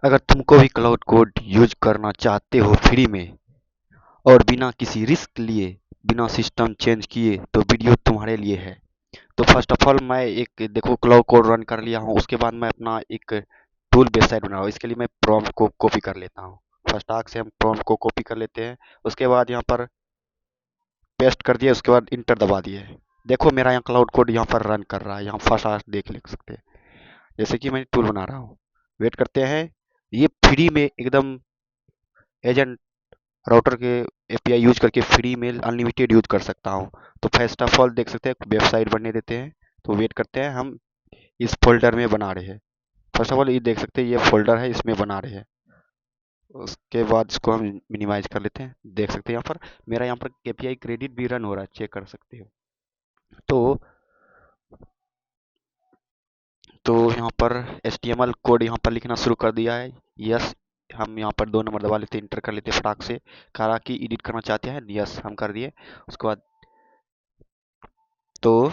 अगर तुमको भी क्लाउड कोड यूज करना चाहते हो फ्री में और बिना किसी रिस्क लिए, बिना सिस्टम चेंज किए, तो वीडियो तुम्हारे लिए है। तो फर्स्ट ऑफ ऑल मैं एक देखो क्लाउड कोड रन कर लिया हूँ, उसके बाद मैं अपना एक टूल वेबसाइट बना रहा हूँ। इसके लिए मैं प्रॉम्प्ट को कॉपी कर लेता हूँ। फर्स्ट आग से हम प्रॉम्प्ट को कॉपी कर लेते हैं, उसके बाद यहाँ पर पेस्ट कर दिया, उसके बाद इंटर दबा दिए। देखो मेरा यहाँ क्लाउड कोड यहाँ पर रन कर रहा है, यहाँ फर्स्ट आग देख ले सकते हैं। जैसे कि मैं टूल बना रहा हूँ, वेट करते हैं। ये फ्री में एकदम एजेंट राउटर के एपीआई यूज करके फ्री में अनलिमिटेड यूज कर सकता हूँ। तो फर्स्ट ऑफ ऑल देख सकते हैं वेबसाइट बनने देते हैं। तो वेट करते हैं, हम इस फोल्डर में बना रहे हैं। फर्स्ट ऑफ ऑल ये देख सकते हैं, ये फोल्डर है, इसमें बना रहे हैं। उसके बाद इसको हम मिनिमाइज कर लेते हैं। देख सकते हैं यहाँ पर मेरा यहाँ पर एपीआई क्रेडिट भी रन हो रहा है, चेक कर सकते हो। तो यहाँ पर HTML कोड यहाँ पर लिखना शुरू कर दिया है। यस, हम यहाँ पर 2 नंबर दबा लेते हैं, इंटर कर लेते हैं फटाक से। कहा कि एडिट करना चाहते हैं, यस हम कर दिए। उसके बाद तो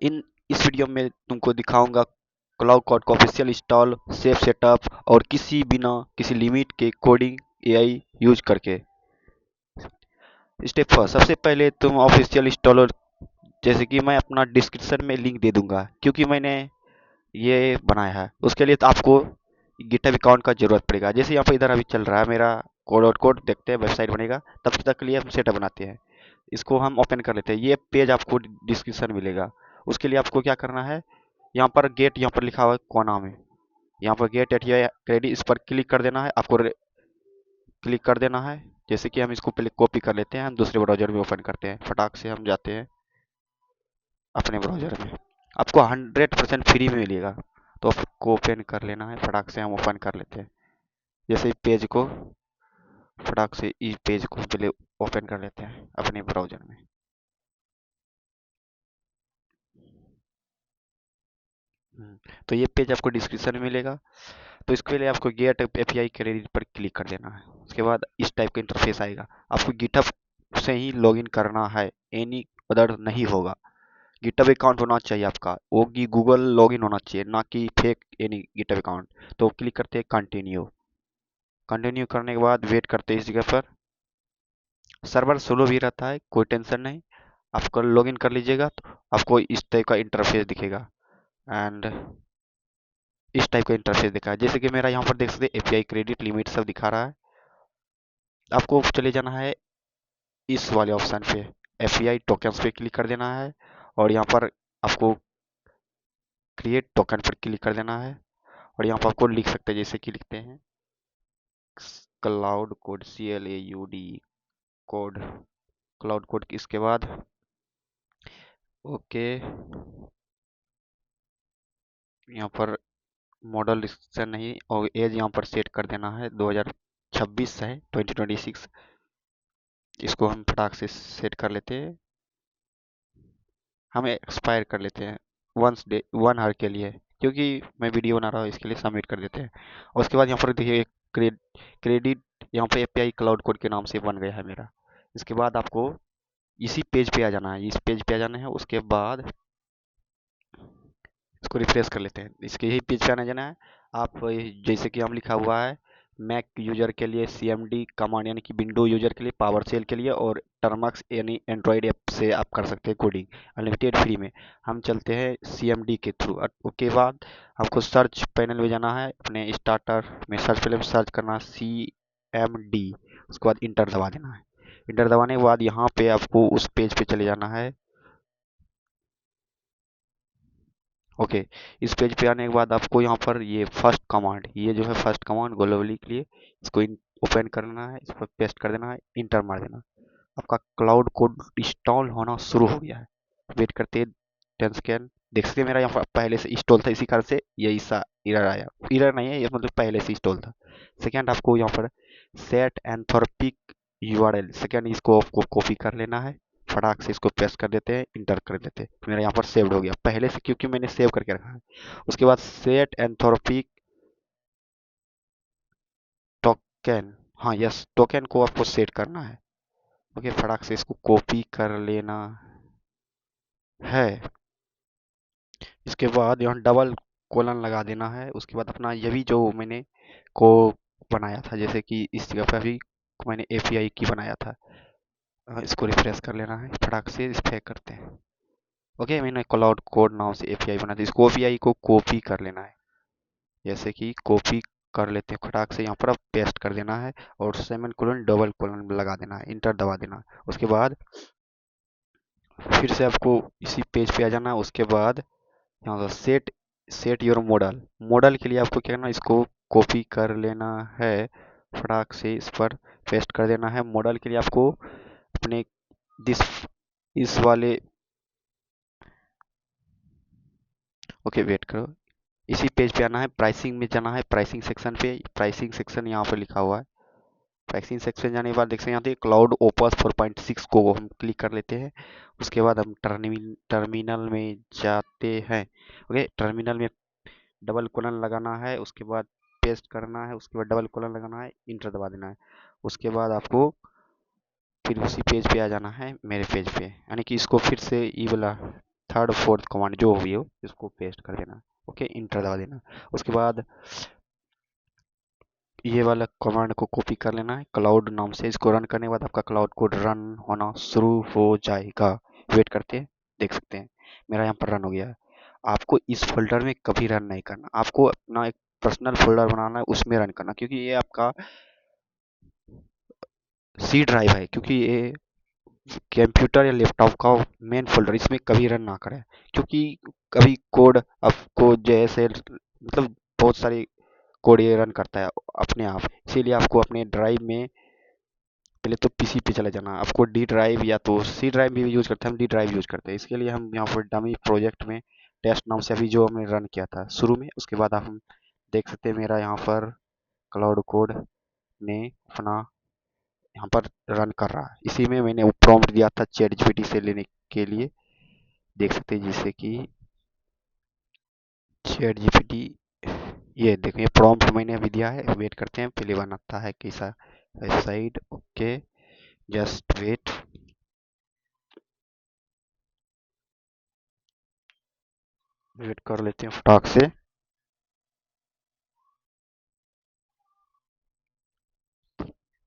इस वीडियो में तुमको दिखाऊंगा क्लाउड कोड का ऑफिशियल इंस्टॉल, सेफ सेटअप और किसी बिना किसी लिमिट के कोडिंग एआई यूज करके। स्टेप फर्स्ट, सबसे पहले तुम ऑफिशियल इंस्टॉलर, जैसे कि मैं अपना डिस्क्रिप्शन में लिंक दे दूंगा क्योंकि मैंने ये बनाया है। उसके लिए तो आपको गिटहब अकाउंट का जरूरत पड़ेगा। जैसे यहाँ पर इधर अभी चल रहा है मेरा कोड और कोड, देखते हैं वेबसाइट बनेगा, तब तक के लिए हम सेटअप बनाते हैं। इसको हम ओपन कर लेते हैं। ये पेज आपको डिस्क्रिप्शन मिलेगा। उसके लिए आपको क्या करना है, यहाँ पर गेट, यहाँ पर लिखा हुआ है कोना में, यहाँ पर गेट एटीआई क्रेडिट, इस पर क्लिक कर देना है। आपको क्लिक कर देना है। जैसे कि हम इसको पहले कॉपी कर लेते हैं, हम दूसरे ब्राउजर में ओपन करते हैं। फटाक से हम जाते हैं अपने ब्राउजर में। आपको 100% फ्री में मिलेगा, तो आपको ओपन कर लेना है। फटाक से हम ओपन कर लेते हैं। जैसे पेज को फटाक से इस पेज को पहले ओपन कर लेते हैं अपने ब्राउजर में। तो ये पेज आपको डिस्क्रिप्शन में मिलेगा। तो इसके लिए आपको गेट एपीआई क्रेडिट पर क्लिक कर देना है। उसके बाद इस टाइप का इंटरफेस आएगा। आपको गिटहब से ही लॉगिन करना है, एनी अदर नहीं होगा। गिटहब अकाउंट होना चाहिए आपका, वो कि गूगल लॉगिन होना चाहिए, ना कि फेक एनी गिटहब अकाउंट। तो क्लिक करते हैं कंटिन्यू। कंटिन्यू करने के बाद वेट करते हैं इस जगह पर। सर्वर स्लो भी रहता है, कोई टेंशन नहीं। आपको लॉगिन कर लीजिएगा तो आपको इस टाइप का इंटरफेस दिखेगा। एंड इस टाइप का इंटरफेस दिखा है। जैसे कि मेरा यहाँ पर देख सकते हैं एपीआई क्रेडिट लिमिट सब दिखा रहा है। आपको चले जाना है इस वाले ऑप्शन पे, एपीआई टोकन्स पे क्लिक कर देना है। और यहाँ पर आपको क्रिएट टोकन पर क्लिक कर देना है। और यहाँ पर आपको लिख सकते हैं, जैसे कि लिखते हैं cloud code, CLAUD code, cloud code. इसके बाद ओके, यहाँ पर मॉडल रिस्ट्रिक्शन नहीं, और एज यहाँ पर सेट कर देना है 2026 है, 2026। इसको हम फटाक से सेट कर लेते हैं। हम एक्सपायर कर लेते हैं 1 आवर के लिए, क्योंकि मैं वीडियो बना रहा हूँ, इसके लिए सबमिट कर देते हैं। और उसके बाद यहाँ पर देखिए क्रेडिट यहाँ पे एपीआई क्लाउड कोड के नाम से बन गया है मेरा। इसके बाद आपको इसी पेज पे आ जाना है, इस पेज पे आ जाना है। उसके बाद इसको रिफ्रेश कर लेते हैं, इसके यही पेज पे आना जाना है। आप जैसे कि हम लिखा हुआ है मैक यूजर के लिए CMD कमांड, यानी कि विंडो यूजर के लिए पावर सेल के लिए, और टर्मक्स यानी एंड्रॉयड ऐप से आप कर सकते हैं कोडिंग अनलिमिटेड फ्री में। हम चलते हैं CMD के थ्रू। उसके बाद हमको सर्च पैनल में जाना है, अपने स्टार्टर में सर्च पैनल में सर्च करना है CMD। उसके बाद इंटर दबा देना है। इंटर दबाने के बाद यहाँ पे आपको उस पेज पे चले जाना है। ओके, इस पेज पे आने के बाद आपको यहाँ पर ये फर्स्ट कमांड, ये जो है फर्स्ट कमांड ग्लोबली के लिए, इसको ओपन करना है, इस पर पेस्ट कर देना है, इंटर मार देना। आपका क्लाउड कोड इंस्टॉल होना शुरू हो गया है। वेट करते हैं 10 सेकेंड। देख सकते हैं मेरा यहाँ पर पहले से इंस्टॉल था, इसी कारण से यही सा एरर आया। एरर नहीं है ये, मतलब पहले से इंस्टॉल था। सेकेंड, आपको यहाँ पर सेट एंथोर्पिक URL, सेकेंड इसको आपको कॉपी कर लेना है। फटाक से इसको पेस्ट कर देते हैं, इंटर कर देते हैं। मेरा यहाँ पर सेव्ड हो गया पहले से, क्योंकि मैंने सेव करके रखा है। उसके बाद सेट एंथोर्पिक टोकन, हाँ यस, टोकन को आपको सेट करना है। ओके, फटाक से इसको कॉपी कर लेना है। इसके बाद यहाँ डबल कोलन लगा देना है। उसके बाद अपना ये भी जो मैंने को बनाया था, जैसे कि इस जगह पर भी मैंने एपीआई की बनाया था। इसको रिफ्रेश कर लेना है, फटाक से इस पे करते हैं। ओके, मैंने क्लाउड कोड नाम से एपीआई बना दी। इसको एपीआई को कॉपी कर लेना है, जैसे कि कॉपी कर लेते हैं, फटाक से यहाँ पर अब पेस्ट कर देना है और सेमी कोलन डबल कोलन लगा देना है, इंटर दबा देना है। उसके बाद फिर से आपको इसी पेज पे आ जाना है। उसके बाद यहाँ पर set set your model, model के लिए आपको क्या करना है, इसको कॉपी कर लेना है, फटाक से इस पर पेस्ट कर देना है। मॉडल के लिए आपको अपने दिस इस वाले, ओके वेट करो, इसी पेज पे आना है, प्राइसिंग में जाना है, प्राइसिंग सेक्शन पे, प्राइसिंग सेक्शन यहाँ पर लिखा हुआ है। प्राइसिंग सेक्शन जाने के बाद देख सकते हैं यहाँ पे क्लाउड ओपस 4.6 को हम क्लिक कर लेते हैं। उसके बाद हम टर्मिनल में जाते हैं। ओके, टर्मिनल में डबल कोलन लगाना है, उसके बाद पेस्ट करना है, उसके बाद डबल कोलन लगाना है, इंटर दबा देना है। उसके बाद आपको फिर उसी पेज पे आ जाना है, मेरे पेज पे, यानी कि इसको फिर से ई वाला थर्ड फोर्थ कमांड जो भी हो इसको पेस्ट कर देना। ओके, इंटर दबा देना। उसके बाद ये वाला कमांड को कॉपी कर लेना है क्लाउड नाम से। इसको रन करने के बाद आपका क्लाउड कोड रन होना शुरू हो जाएगा। वेट करते हैं, देख सकते हैं मेरा यहाँ पर रन हो गया है। आपको इस फोल्डर में कभी रन नहीं करना, आपको अपना एक पर्सनल फोल्डर बनाना है, उसमें रन करना, क्योंकि ये आपका सी ड्राइव है, क्योंकि ये कंप्यूटर या लैपटॉप का मेन फोल्डर, इसमें कभी रन ना करें, क्योंकि कभी कोड आपको जैसे मतलब बहुत सारे कोड ये रन करता है अपने आप। इसीलिए आपको अपने ड्राइव में पहले तो पीसी पे चले जाना। आपको डी ड्राइव या तो सी ड्राइव भी यूज करते हैं, हम डी ड्राइव यूज करते हैं। इसके लिए हम यहाँ पर डमी प्रोजेक्ट में टेस्ट नाम से अभी जो हमने रन किया था शुरू में, उसके बाद हम देख सकते हैं मेरा यहाँ पर क्लाउड कोड ने अपना यहाँ पर रन कर रहा है। इसी में मैंने वो प्रॉम्प्ट दिया था चैट जीपीटी से लेने के लिए, देख सकते हैं, जैसे कि चैट जीपीटी, ये देखो ये प्रॉम्प्ट मैंने अभी दिया है। वेट करते हैं, पहले बनाता है कैसा side. Okay, just wait, wait कर लेते हैं फटाक से।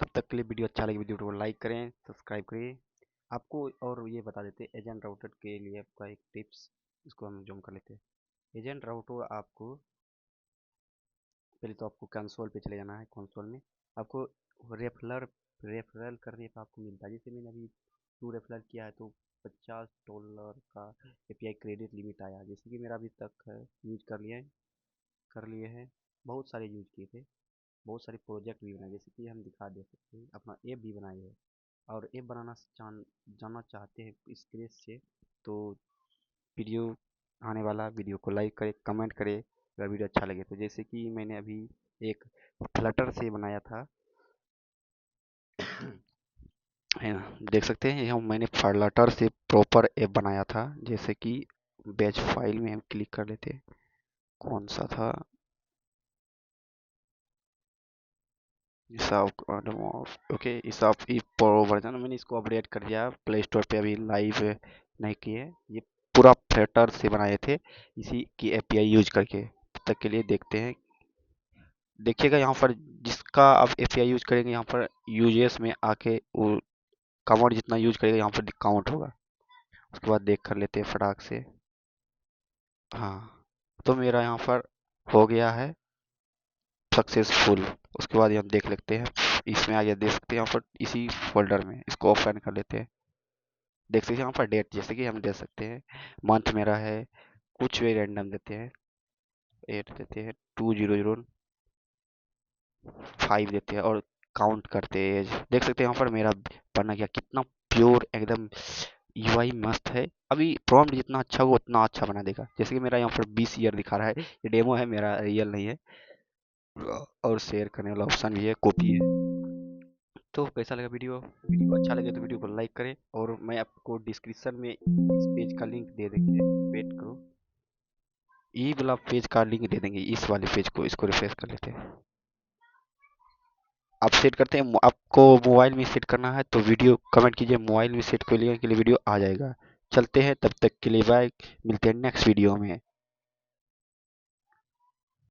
तब तक के लिए वीडियो अच्छा लगे वीडियो को लाइक करें, सब्सक्राइब करें। आपको और ये बता देते हैं एजेंट राउटर के लिए आपका एक टिप्स, इसको हम जूम कर लेते हैं। एजेंट राउटर आपको पहले तो आपको कंसोल पे चले जाना है। कंसोल में आपको रेफरल करने पर आपको मिलता है, जैसे मैंने अभी 2 रेफरल किया है तो $50 का एपीआई क्रेडिट लिमिट आया, जैसे कि मेरा अभी तक यूज कर लिए हैं। बहुत सारे यूज किए थे, बहुत सारे प्रोजेक्ट भी बनाए, जैसे कि हम दिखा दे सकते हैं अपना ऐप भी बनाए है। और ऐप बनाना जानना चाहते हैं स्क्रैच से, तो वीडियो आने वाला वीडियो को लाइक करें, कमेंट करें अगर वीडियो अच्छा लगे तो। जैसे कि मैंने अभी एक फ्लटर से बनाया था है ना, देख सकते हैं यहाँ मैंने फ्लटर से प्रॉपर ऐप बनाया था। जैसे कि बैच फाइल में हम क्लिक कर लेते हैं, कौन सा था, ओके इसाफ ई प्रो वर्जन, मैंने इसको अपडेट कर दिया प्ले स्टोर पे, अभी लाइव नहीं किए। ये पूरा फ्लटर से बनाए थे इसी की एपीआई यूज करके। तब तक के लिए देखते हैं, देखिएगा यहाँ पर जिसका आप एपीआई यूज करेंगे यहाँ पर यूजेस में आके वो कमांड जितना यूज करेगा यहाँ पर काउंट होगा। उसके बाद देख कर लेते हैं फटाक से। हाँ, तो मेरा यहाँ पर हो गया है सक्सेसफुल। उसके बाद ये हम देख लेते हैं, इसमें आगे देख सकते हैं यहाँ पर इसी फोल्डर में, इसको ओपन कर लेते हैं। देख सकते हैं यहाँ पर डेट, जैसे कि हम दे सकते हैं मंथ मेरा है, कुछ भी रैंडम देते हैं, 8 देते हैं, 2005 देते हैं और काउंट करते हैं एज। देख सकते हैं यहाँ पर मेरा बना गया, कितना प्योर एकदम यूआई मस्त है। अभी प्रॉम्प्ट जितना अच्छा होगा उतना अच्छा बना देगा। जैसे कि मेरा यहाँ पर 20 ईयर दिखा रहा है, ये डेमो है, मेरा रियल नहीं है। और शेयर करने वाला ऑप्शन भी है, कॉपी है। तो कैसा लगा वीडियो, वीडियो अच्छा लगे तो वीडियो को लाइक करें, और मैं आपको डिस्क्रिप्शन में इस पेज का लिंक दे देंगे, वेट करो, ई वाला पेज का लिंक दे देंगे, इस वाले पेज को, इसको रिफ्रेश कर लेते हैं। आप सेट करते हैं, आपको मोबाइल में सेट करना है तो वीडियो कमेंट कीजिए, मोबाइल में सेट करने के लिए वीडियो आ जाएगा। चलते हैं, तब तक के लिए बाय, मिलते हैं नेक्स्ट वीडियो में।